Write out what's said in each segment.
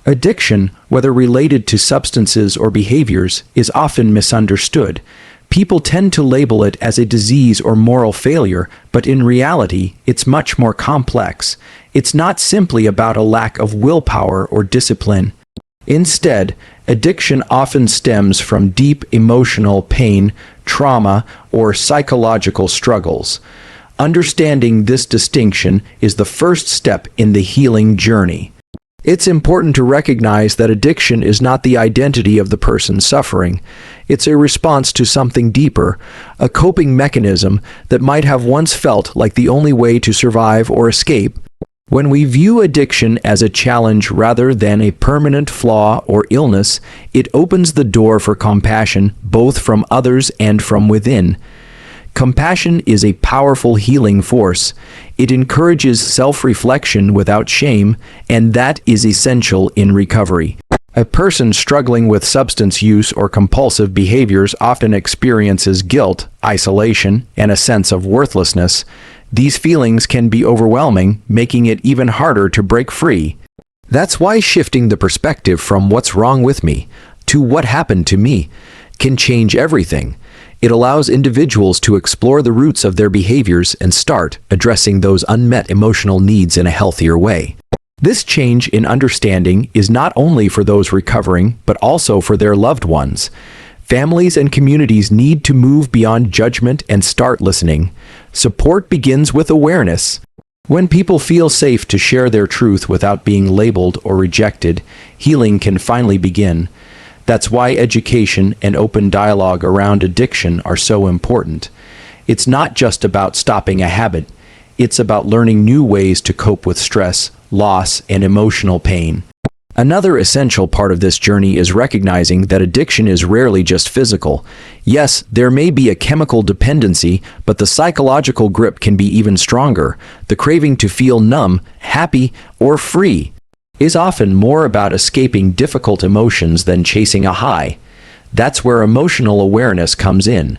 Addiction, whether related to substances or behaviors, is often misunderstood. People tend to label it as a disease or moral failure, but in reality, it's much more complex. It's not simply about a lack of willpower or discipline. Instead, addiction often stems from deep emotional pain, trauma, or psychological struggles. Understanding this distinction is the first step in the healing journey. It's important to recognize that addiction is not the identity of the person suffering. It's a response to something deeper, a coping mechanism that might have once felt like the only way to survive or escape. When we view addiction as a challenge rather than a permanent flaw or illness, it opens the door for compassion both from others and from within. Compassion is a powerful healing force. It encourages self-reflection without shame, and that is essential in recovery. A person struggling with substance use or compulsive behaviors often experiences guilt, isolation, and a sense of worthlessness. These feelings can be overwhelming, making it even harder to break free. That's why shifting the perspective from "what's wrong with me" to "what happened to me" can change everything. It allows individuals to explore the roots of their behaviors and start addressing those unmet emotional needs in a healthier way. This change in understanding is not only for those recovering, but also for their loved ones. Families and communities need to move beyond judgment and start listening. Support begins with awareness. When people feel safe to share their truth without being labeled or rejected, healing can finally begin. That's why education and open dialogue around addiction are so important. It's not just about stopping a habit. It's about learning new ways to cope with stress, loss, and emotional pain. Another essential part of this journey is recognizing that addiction is rarely just physical. Yes, there may be a chemical dependency, but the psychological grip can be even stronger. The craving to feel numb, happy, or free is often more about escaping difficult emotions than chasing a high. That's where emotional awareness comes in.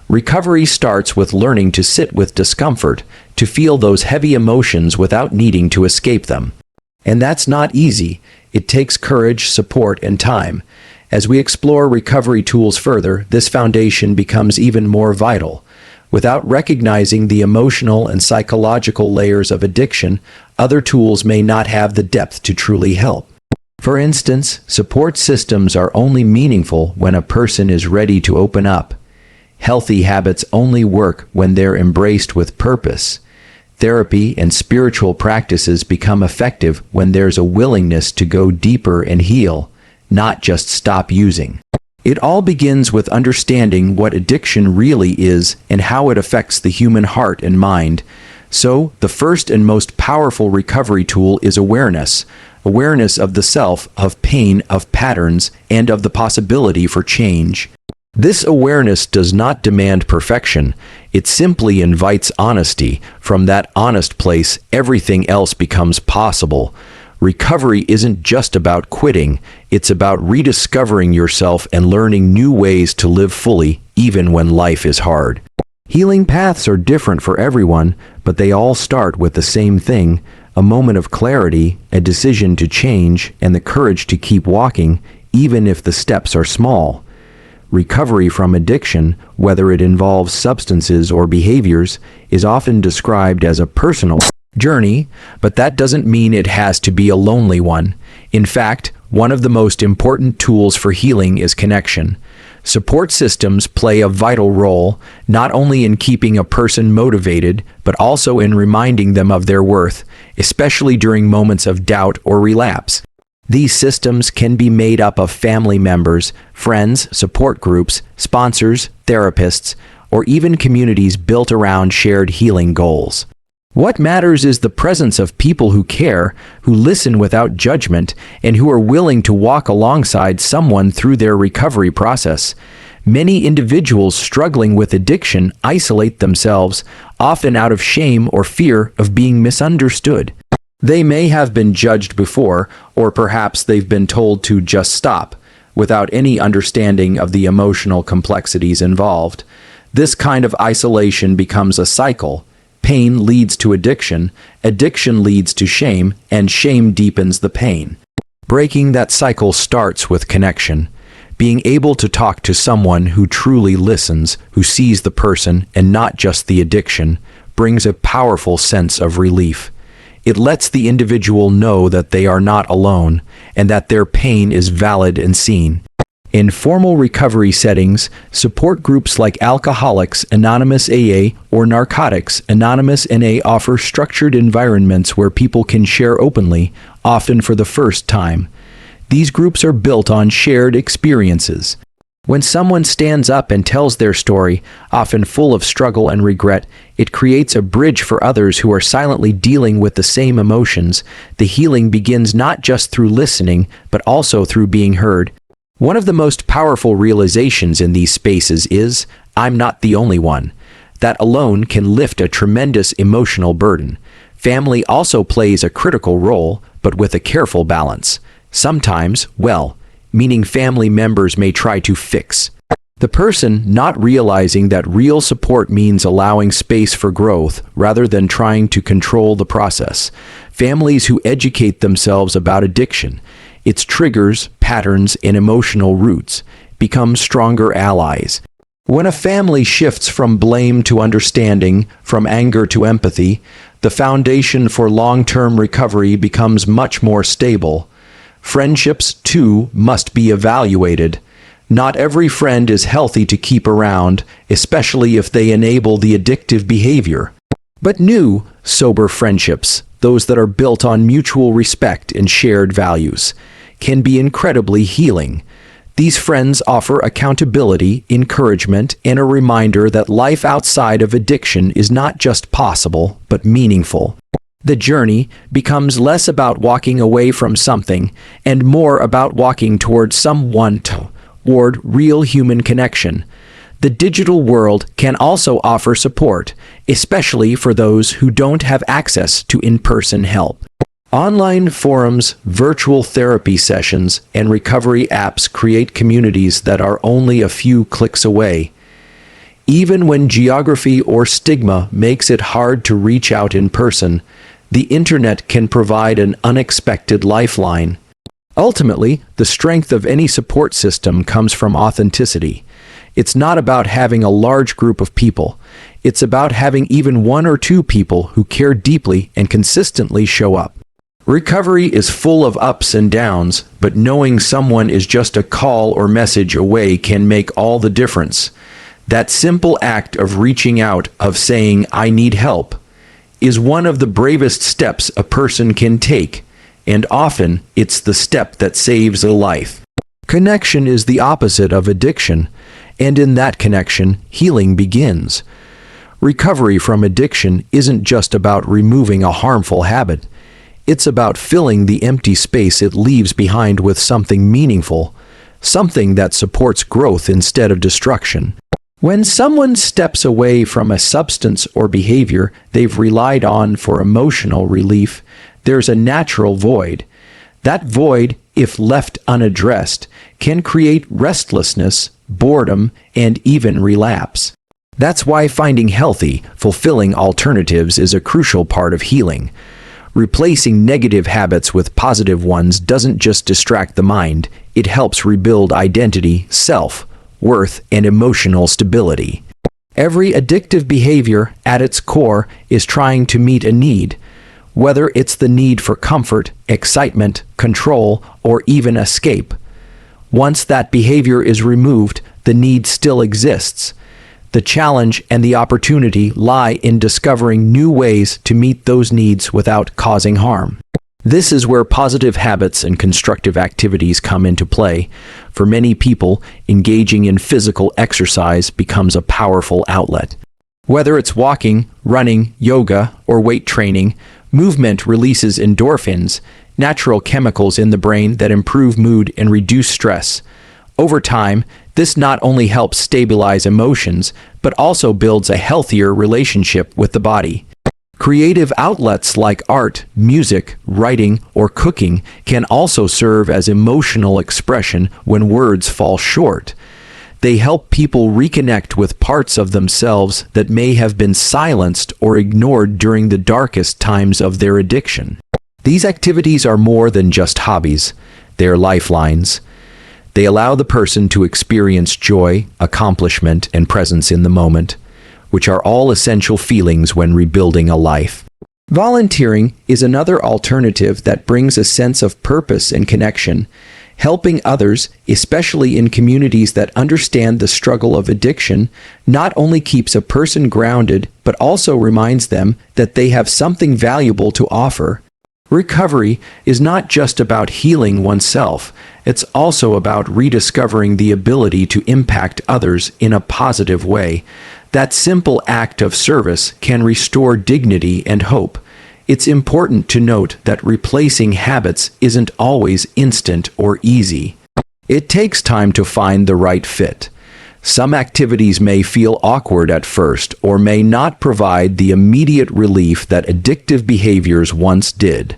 Recovery starts with learning to sit with discomfort, to feel those heavy emotions without needing to escape them. And that's not easy. It takes courage, support, and time. As we explore recovery tools further, this foundation becomes even more vital. Without recognizing the emotional and psychological layers of addiction, other tools may not have the depth to truly help. For instance, support systems are only meaningful when a person is ready to open up. Healthy habits only work when they're embraced with purpose. Therapy and spiritual practices become effective when there's a willingness to go deeper and heal, not just stop using. It all begins with understanding what addiction really is and how it affects the human heart and mind. So, the first and most powerful recovery tool is awareness. Awareness of the self, of pain, of patterns, and of the possibility for change. This awareness does not demand perfection. It simply invites honesty. From that honest place, everything else becomes possible. Recovery isn't just about quitting, it's about rediscovering yourself and learning new ways to live fully, even when life is hard. Healing paths are different for everyone, but they all start with the same thing: a moment of clarity, a decision to change, and the courage to keep walking, even if the steps are small. Recovery from addiction, whether it involves substances or behaviors, is often described as a personal journey, but that doesn't mean it has to be a lonely one. In fact, one of the most important tools for healing is connection. Support systems play a vital role, not only in keeping a person motivated, but also in reminding them of their worth, especially during moments of doubt or relapse. These systems can be made up of family members, friends, support groups, sponsors, therapists, or even communities built around shared healing goals. What matters is the presence of people who care, who listen without judgment, and who are willing to walk alongside someone through their recovery process. Many individuals struggling with addiction isolate themselves, often out of shame or fear of being misunderstood. They may have been judged before, or perhaps they've been told to just stop, without any understanding of the emotional complexities involved. This kind of isolation becomes a cycle. Pain leads to addiction, addiction leads to shame, and shame deepens the pain. Breaking that cycle starts with connection. Being able to talk to someone who truly listens, who sees the person and not just the addiction, brings a powerful sense of relief. It lets the individual know that they are not alone and that their pain is valid and seen. In formal recovery settings, support groups like Alcoholics Anonymous AA or Narcotics Anonymous NA offer structured environments where people can share openly, often for the first time. These groups are built on shared experiences. When someone stands up and tells their story, often full of struggle and regret, it creates a bridge for others who are silently dealing with the same emotions. The healing begins not just through listening, but also through being heard. One of the most powerful realizations in these spaces is, I'm not the only one. That alone can lift a tremendous emotional burden. Family also plays a critical role, but with a careful balance. Sometimes, meaning family members may try to fix the person, not realizing that real support means allowing space for growth rather than trying to control the process. Families who educate themselves about addiction, its triggers, patterns, and emotional roots, become stronger allies. When a family shifts from blame to understanding, from anger to empathy, the foundation for long-term recovery becomes much more stable. Friendships, too, must be evaluated. Not every friend is healthy to keep around, especially if they enable the addictive behavior. But new, sober friendships, those that are built on mutual respect and shared values, can be incredibly healing. These friends offer accountability, encouragement, and a reminder that life outside of addiction is not just possible, but meaningful. The journey becomes less about walking away from something and more about walking toward someone, toward real human connection. The digital world can also offer support, especially for those who don't have access to in-person help. Online forums, virtual therapy sessions, and recovery apps create communities that are only a few clicks away. Even when geography or stigma makes it hard to reach out in person, the internet can provide an unexpected lifeline. Ultimately, the strength of any support system comes from authenticity. It's not about having a large group of people. It's about having even one or two people who care deeply and consistently show up. Recovery is full of ups and downs, but knowing someone is just a call or message away can make all the difference. That simple act of reaching out, of saying, I need help, is one of the bravest steps a person can take, and often it's the step that saves a life. Connection is the opposite of addiction, and in that connection, healing begins. Recovery from addiction isn't just about removing a harmful habit. It's about filling the empty space it leaves behind with something meaningful, something that supports growth instead of destruction. When someone steps away from a substance or behavior they've relied on for emotional relief, there's a natural void. That void, if left unaddressed, can create restlessness, boredom, and even relapse. That's why finding healthy, fulfilling alternatives is a crucial part of healing. Replacing negative habits with positive ones doesn't just distract the mind, it helps rebuild identity, self-worth, and emotional stability. Every addictive behavior, at its core, is trying to meet a need, whether it's the need for comfort, excitement, control, or even escape. Once that behavior is removed, the need still exists. The challenge and the opportunity lie in discovering new ways to meet those needs without causing harm. This is where positive habits and constructive activities come into play. For many people, engaging in physical exercise becomes a powerful outlet. Whether it's walking, running, yoga, or weight training, movement releases endorphins, natural chemicals in the brain that improve mood and reduce stress. Over time, this not only helps stabilize emotions, but also builds a healthier relationship with the body. Creative outlets like art, music, writing, or cooking can also serve as emotional expression when words fall short. They help people reconnect with parts of themselves that may have been silenced or ignored during the darkest times of their addiction. These activities are more than just hobbies. They are lifelines. They allow the person to experience joy, accomplishment, and presence in the moment, which are all essential feelings when rebuilding a life. Volunteering is another alternative that brings a sense of purpose and connection. Helping others, especially in communities that understand the struggle of addiction, not only keeps a person grounded, but also reminds them that they have something valuable to offer. Recovery is not just about healing oneself, it's also about rediscovering the ability to impact others in a positive way. That simple act of service can restore dignity and hope. It's important to note that replacing habits isn't always instant or easy. It takes time to find the right fit. Some activities may feel awkward at first or may not provide the immediate relief that addictive behaviors once did.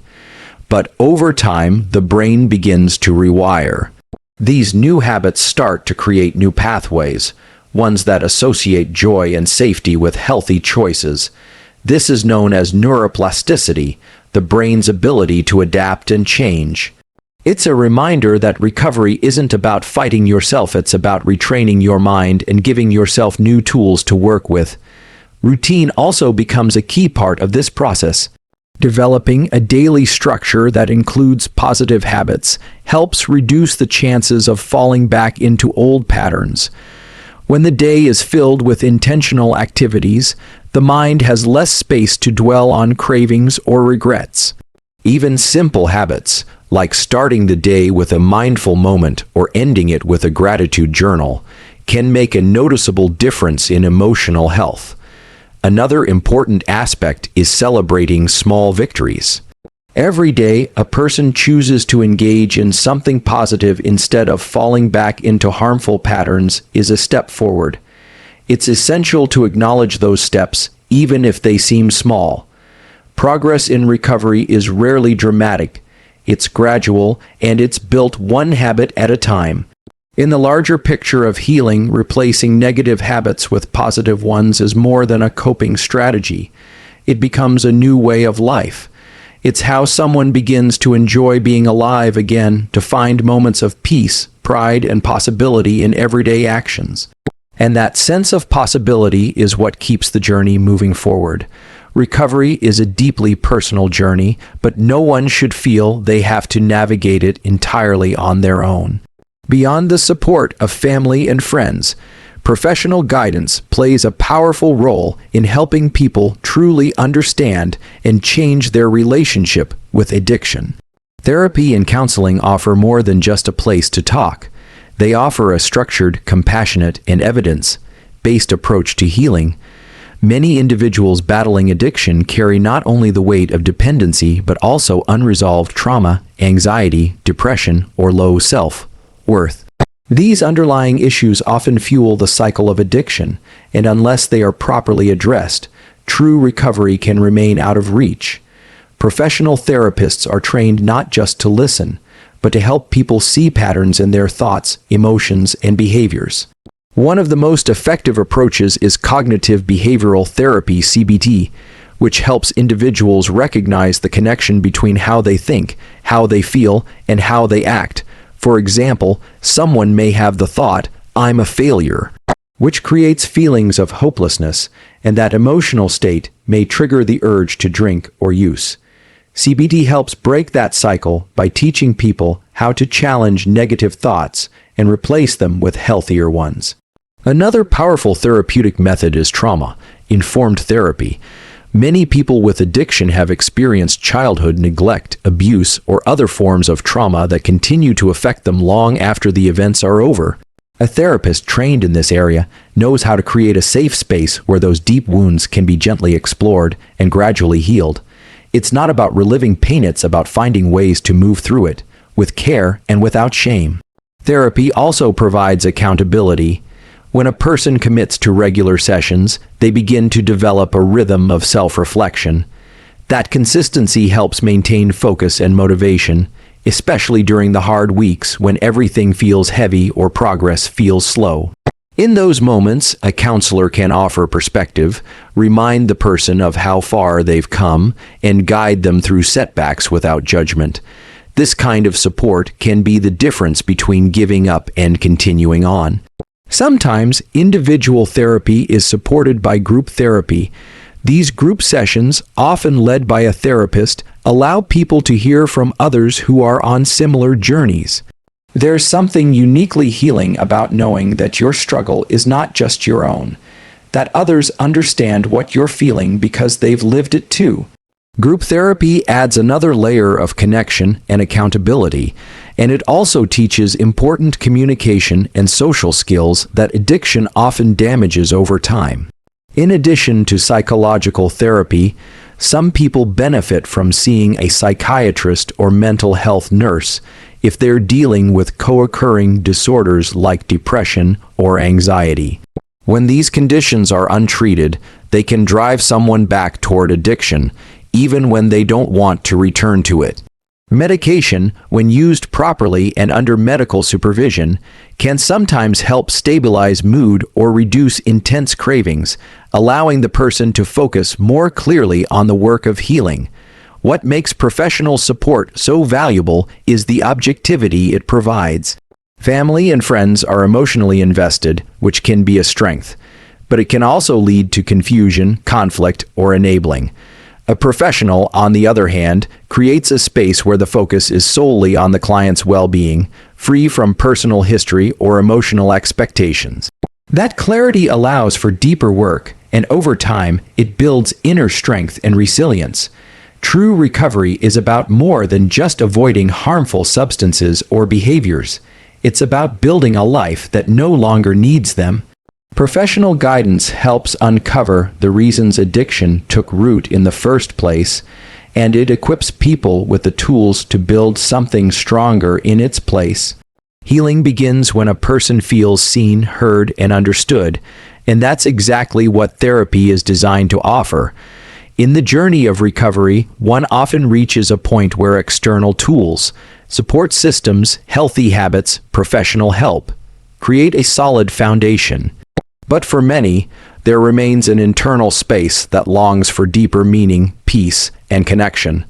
But over time, the brain begins to rewire. These new habits start to create new pathways, ones that associate joy and safety with healthy choices. This is known as neuroplasticity, the brain's ability to adapt and change. It's a reminder that recovery isn't about fighting yourself, it's about retraining your mind and giving yourself new tools to work with. Routine also becomes a key part of this process. Developing a daily structure that includes positive habits helps reduce the chances of falling back into old patterns. When the day is filled with intentional activities, the mind has less space to dwell on cravings or regrets. Even simple habits, like starting the day with a mindful moment or ending it with a gratitude journal, can make a noticeable difference in emotional health. Another important aspect is celebrating small victories. Every day, a person chooses to engage in something positive instead of falling back into harmful patterns is a step forward. It's essential to acknowledge those steps, even if they seem small. Progress in recovery is rarely dramatic. It's gradual, and it's built one habit at a time. In the larger picture of healing, replacing negative habits with positive ones is more than a coping strategy. It becomes a new way of life. It's how someone begins to enjoy being alive again, to find moments of peace, pride, and possibility in everyday actions. And that sense of possibility is what keeps the journey moving forward. Recovery is a deeply personal journey, but no one should feel they have to navigate it entirely on their own. Beyond the support of family and friends, professional guidance plays a powerful role in helping people truly understand and change their relationship with addiction. Therapy and counseling offer more than just a place to talk. They offer a structured, compassionate, and evidence-based approach to healing. Many individuals battling addiction carry not only the weight of dependency but also unresolved trauma, anxiety, depression, or low self-worth. These underlying issues often fuel the cycle of addiction, and unless they are properly addressed, true recovery can remain out of reach. Professional therapists are trained not just to listen, but to help people see patterns in their thoughts, emotions, and behaviors. One of the most effective approaches is cognitive behavioral therapy, CBT, which helps individuals recognize the connection between how they think, how they feel, and how they act. For example, someone may have the thought, "I'm a failure," which creates feelings of hopelessness, and that emotional state may trigger the urge to drink or use. CBT helps break that cycle by teaching people how to challenge negative thoughts and replace them with healthier ones. Another powerful therapeutic method is trauma-informed therapy. Many people with addiction have experienced childhood neglect, abuse, or other forms of trauma that continue to affect them long after the events are over. A therapist trained in this area knows how to create a safe space where those deep wounds can be gently explored and gradually healed. It's not about reliving pain, it's about finding ways to move through it, with care and without shame. Therapy also provides accountability. When a person commits to regular sessions, they begin to develop a rhythm of self-reflection. That consistency helps maintain focus and motivation, especially during the hard weeks when everything feels heavy or progress feels slow. In those moments, a counselor can offer perspective, remind the person of how far they've come, and guide them through setbacks without judgment. This kind of support can be the difference between giving up and continuing on. Sometimes individual therapy is supported by group therapy. These group sessions, often led by a therapist, allow people to hear from others who are on similar journeys. There's something uniquely healing about knowing that your struggle is not just your own, that others understand what you're feeling because they've lived it too. Group therapy adds another layer of connection and accountability, and it also teaches important communication and social skills that addiction often damages over time. In addition to psychological therapy, some people benefit from seeing a psychiatrist or mental health nurse if they're dealing with co-occurring disorders like depression or anxiety. When these conditions are untreated, they can drive someone back toward addiction, even when they don't want to return to it. Medication, when used properly and under medical supervision, can sometimes help stabilize mood or reduce intense cravings, allowing the person to focus more clearly on the work of healing. What makes professional support so valuable is the objectivity it provides. Family and friends are emotionally invested, which can be a strength, but it can also lead to confusion, conflict, or enabling. A professional, on the other hand, creates a space where the focus is solely on the client's well-being, free from personal history or emotional expectations. That clarity allows for deeper work, and over time, it builds inner strength and resilience. True recovery is about more than just avoiding harmful substances or behaviors. It's about building a life that no longer needs them. Professional guidance helps uncover the reasons addiction took root in the first place, and it equips people with the tools to build something stronger in its place. Healing begins when a person feels seen, heard, and understood, and that's exactly what therapy is designed to offer. In the journey of recovery, one often reaches a point where external tools, support systems, healthy habits, professional help create a solid foundation. But for many, there remains an internal space that longs for deeper meaning, peace, and connection.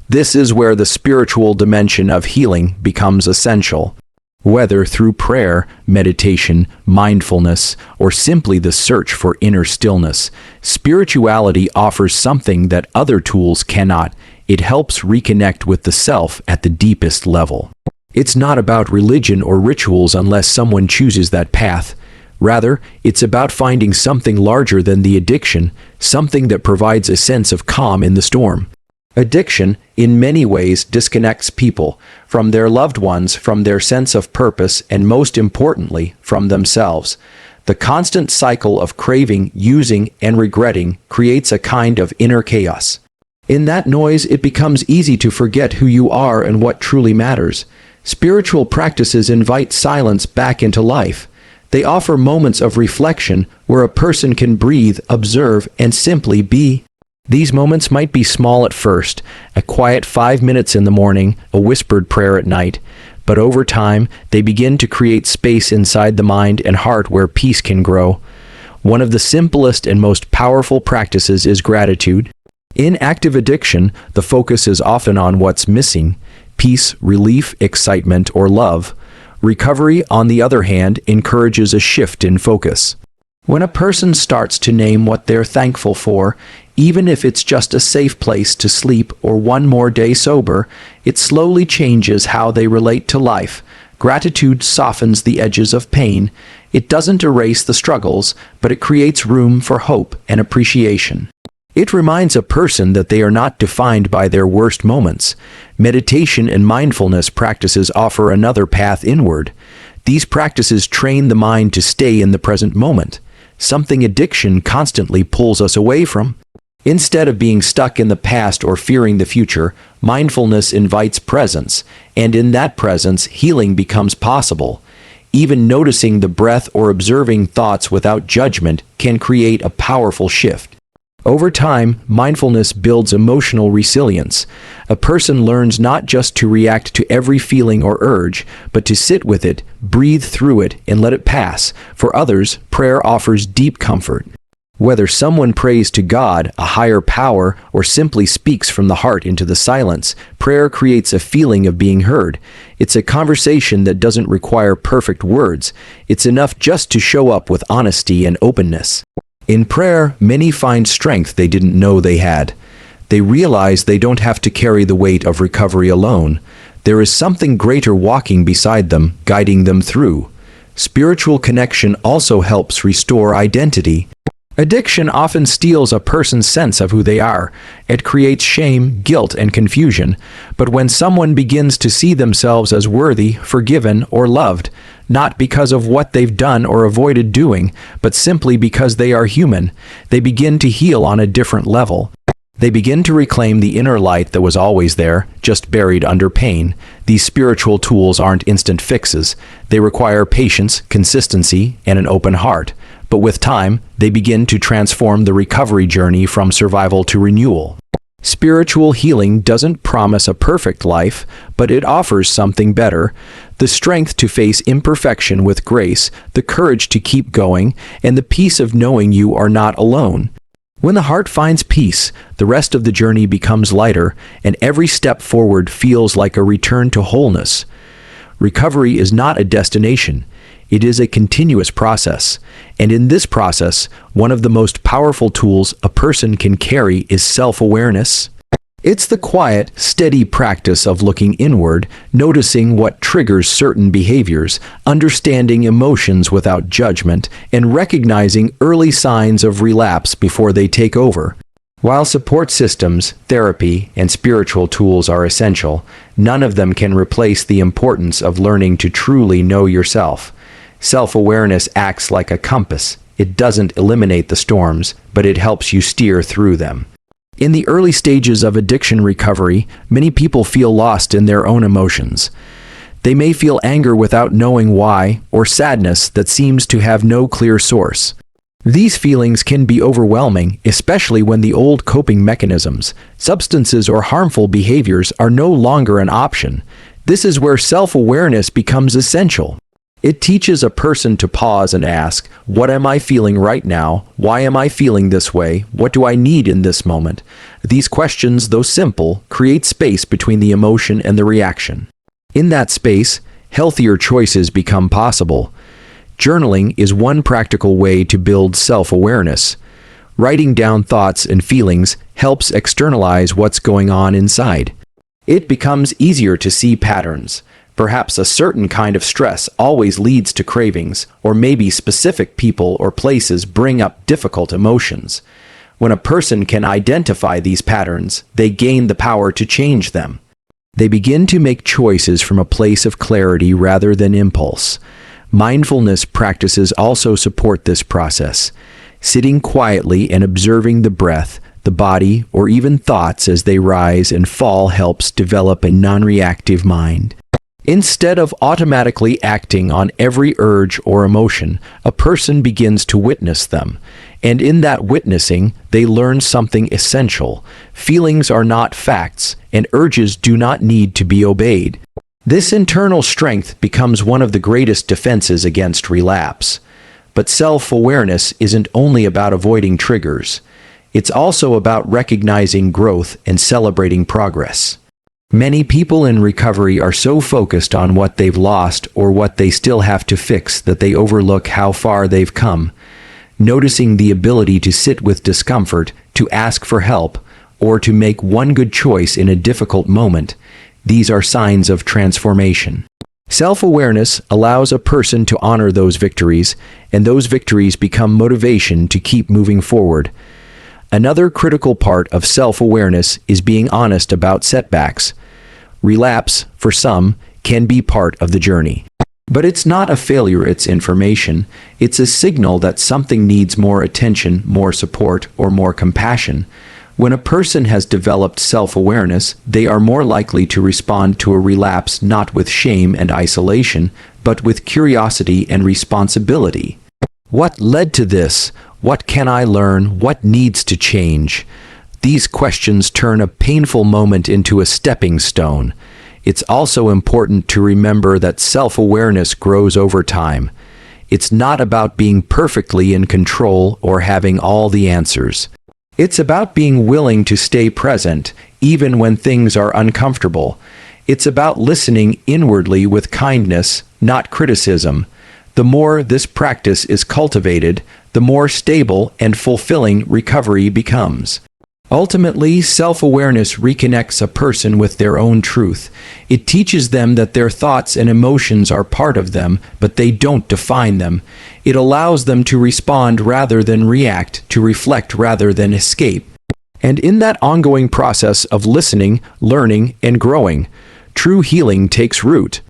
This is where the spiritual dimension of healing becomes essential. Whether through prayer, meditation, mindfulness, or simply the search for inner stillness, spirituality offers something that other tools cannot. It helps reconnect with the self at the deepest level. It's not about religion or rituals unless someone chooses that path. Rather, it's about finding something larger than the addiction, something that provides a sense of calm in the storm. Addiction, in many ways, disconnects people from their loved ones, from their sense of purpose, and most importantly, from themselves. The constant cycle of craving, using, and regretting creates a kind of inner chaos. In that noise, it becomes easy to forget who you are and what truly matters. Spiritual practices invite silence back into life. They offer moments of reflection where a person can breathe, observe, and simply be. These moments might be small at first, a quiet 5 minutes in the morning, a whispered prayer at night, but over time, they begin to create space inside the mind and heart where peace can grow. One of the simplest and most powerful practices is gratitude. In active addiction, the focus is often on what's missing: peace, relief, excitement, or love. Recovery, on the other hand, encourages a shift in focus. When a person starts to name what they're thankful for, even if it's just a safe place to sleep or one more day sober, it slowly changes how they relate to life. Gratitude softens the edges of pain. It doesn't erase the struggles, but it creates room for hope and appreciation. It reminds a person that they are not defined by their worst moments. Meditation and mindfulness practices offer another path inward. These practices train the mind to stay in the present moment, something addiction constantly pulls us away from. Instead of being stuck in the past or fearing the future, mindfulness invites presence, and in that presence, healing becomes possible. Even noticing the breath or observing thoughts without judgment can create a powerful shift. Over time, mindfulness builds emotional resilience. A person learns not just to react to every feeling or urge, but to sit with it, breathe through it, and let it pass. For others, prayer offers deep comfort. Whether someone prays to God, a higher power, or simply speaks from the heart into the silence, prayer creates a feeling of being heard. It's a conversation that doesn't require perfect words. It's enough just to show up with honesty and openness. In prayer, many find strength they didn't know they had. They realize they don't have to carry the weight of recovery alone. There is something greater walking beside them, guiding them through. Spiritual connection also helps restore identity. Addiction often steals a person's sense of who they are. It creates shame, guilt, and confusion. But when someone begins to see themselves as worthy, forgiven, or loved, not because of what they've done or avoided doing, but simply because they are human, they begin to heal on a different level. They begin to reclaim the inner light that was always there, just buried under pain. These spiritual tools aren't instant fixes. They require patience, consistency, and an open heart. But with time, they begin to transform the recovery journey from survival to renewal. Spiritual healing doesn't promise a perfect life, but it offers something better: the strength to face imperfection with grace, the courage to keep going, and the peace of knowing you are not alone. When the heart finds peace, the rest of the journey becomes lighter, and every step forward feels like a return to wholeness. Recovery is not a destination. It is a continuous process, and in this process, one of the most powerful tools a person can carry is self-awareness. It's the quiet, steady practice of looking inward, noticing what triggers certain behaviors, understanding emotions without judgment, and recognizing early signs of relapse before they take over. While support systems, therapy, and spiritual tools are essential, none of them can replace the importance of learning to truly know yourself. Self-awareness acts like a compass. It doesn't eliminate the storms, but it helps you steer through them. In the early stages of addiction recovery, many people feel lost in their own emotions. They may feel anger without knowing why, or sadness that seems to have no clear source. These feelings can be overwhelming, especially when the old coping mechanisms, substances, or harmful behaviors are no longer an option. This is where self-awareness becomes essential. It teaches a person to pause and ask, what am I feeling right now? Why am I feeling this way? What do I need in this moment? These questions, though simple, create space between the emotion and the reaction. In that space, healthier choices become possible. Journaling is one practical way to build self-awareness. Writing down thoughts and feelings helps externalize what's going on inside. It becomes easier to see patterns. Perhaps a certain kind of stress always leads to cravings, or maybe specific people or places bring up difficult emotions. When a person can identify these patterns, they gain the power to change them. They begin to make choices from a place of clarity rather than impulse. Mindfulness practices also support this process. Sitting quietly and observing the breath, the body, or even thoughts as they rise and fall helps develop a non-reactive mind. Instead of automatically acting on every urge or emotion, a person begins to witness them. And in that witnessing, they learn something essential. Feelings are not facts, and urges do not need to be obeyed. This internal strength becomes one of the greatest defenses against relapse. But self-awareness isn't only about avoiding triggers. It's also about recognizing growth and celebrating progress. Many people in recovery are so focused on what they've lost or what they still have to fix that they overlook how far they've come. Noticing the ability to sit with discomfort, to ask for help, or to make one good choice in a difficult moment, these are signs of transformation. Self-awareness allows a person to honor those victories, and those victories become motivation to keep moving forward. Another critical part of self-awareness is being honest about setbacks. Relapse, for some, can be part of the journey. But it's not a failure, it's information. It's a signal that something needs more attention, more support, or more compassion. When a person has developed self-awareness, they are more likely to respond to a relapse not with shame and isolation, but with curiosity and responsibility. What led to this? What can I learn? What needs to change? These questions turn a painful moment into a stepping stone. It's also important to remember that self-awareness grows over time. It's not about being perfectly in control or having all the answers. It's about being willing to stay present, even when things are uncomfortable. It's about listening inwardly with kindness, not criticism. The more this practice is cultivated, the more stable and fulfilling recovery becomes. Ultimately, self-awareness reconnects a person with their own truth. It teaches them that their thoughts and emotions are part of them, but they don't define them. It allows them to respond rather than react, to reflect rather than escape. And in that ongoing process of listening, learning, and growing, true healing takes root.